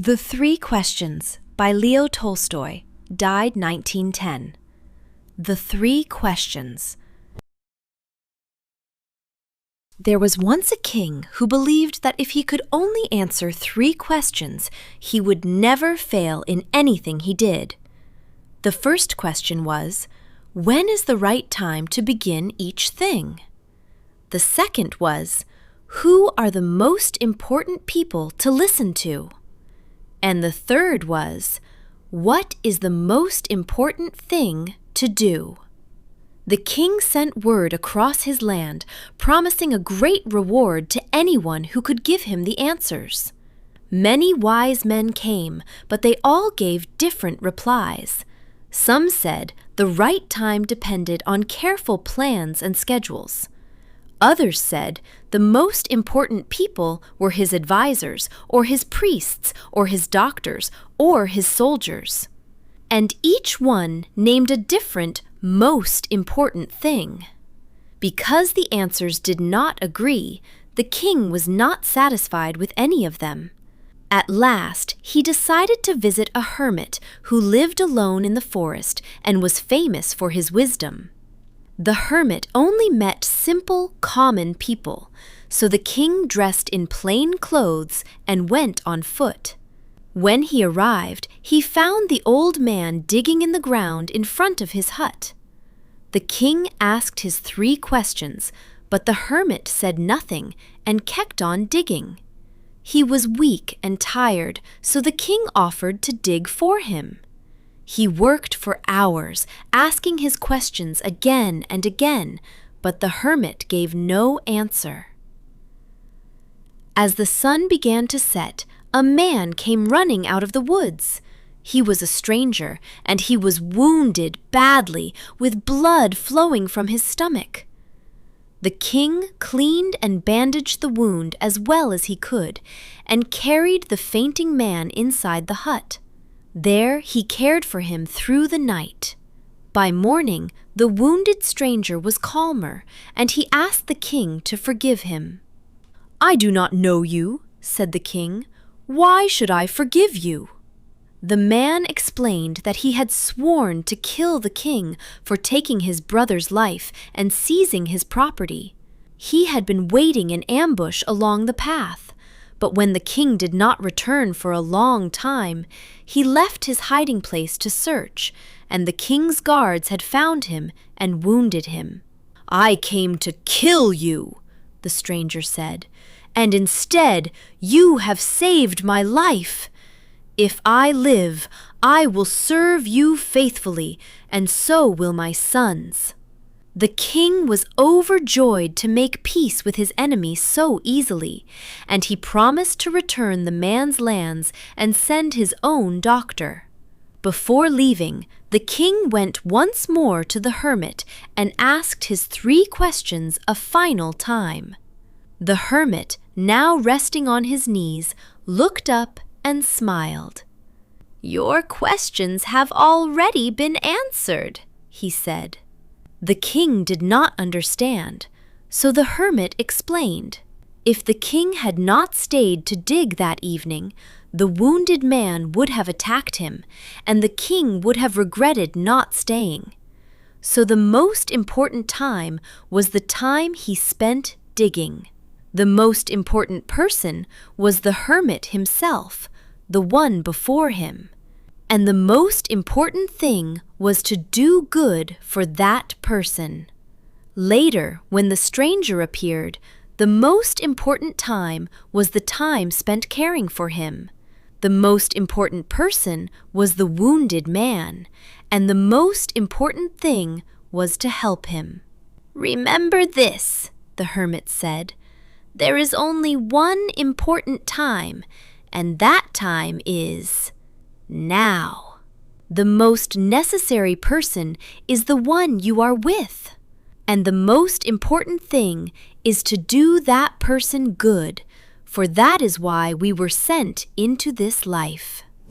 The Three Questions by Leo Tolstoy, died 1910. The Three Questions. There was once a king who believed that if he could only answer 3 questions, he would never fail in anything he did. The first question was, when is the right time to begin each thing? The second was, who are the most important people to listen to? And the third was, what is the most important thing to do? The king sent word across his land, promising a great reward to anyone who could give him the answers. Many wise men came, but they all gave different replies. Some said the right time depended on careful plans and schedules. Others said the most important people were his advisors, or his priests, or his doctors, or his soldiers. And each one named a different, most important thing. Because the answers did not agree, the king was not satisfied with any of them. At last, he decided to visit a hermit who lived alone in the forest and was famous for his wisdom. The hermit only met simple, common people, so the king dressed in plain clothes and went on foot. When he arrived, he found the old man digging in the ground in front of his hut. The king asked his 3 questions, but the hermit said nothing and kept on digging. He was weak and tired, so the king offered to dig for him. He worked for hours, asking his questions again and again, but the hermit gave no answer. As the sun began to set, a man came running out of the woods. He was a stranger, and he was wounded badly, with blood flowing from his stomach. The king cleaned and bandaged the wound as well as he could, and carried the fainting man inside the hut. There he cared for him through the night. By morning, the wounded stranger was calmer, and he asked the king to forgive him. "I do not know you," said the king. "Why should I forgive you?" The man explained that he had sworn to kill the king for taking his brother's life and seizing his property. He had been waiting in ambush along the path, but when the king did not return for a long time, he left his hiding place to search, and the king's guards had found him and wounded him. "I came to kill you," the stranger said, "and instead you have saved my life. If I live, I will serve you faithfully, and so will my sons." The king was overjoyed to make peace with his enemy so easily, and he promised to return the man's lands and send his own doctor. Before leaving, the king went once more to the hermit and asked his 3 questions a final time. The hermit, now resting on his knees, looked up and smiled. "Your questions have already been answered," he said. The king did not understand, so the hermit explained. If the king had not stayed to dig that evening, the wounded man would have attacked him, and the king would have regretted not staying. So the most important time was the time he spent digging. The most important person was the hermit himself, the one before him. And the most important thing was to do good for that person. Later, when the stranger appeared, the most important time was the time spent caring for him. The most important person was the wounded man, and the most important thing was to help him. "Remember this," the hermit said. "There is only one important time, and that time is now. The most necessary person is the one you are with, and the most important thing is to do that person good, for that is why we were sent into this life."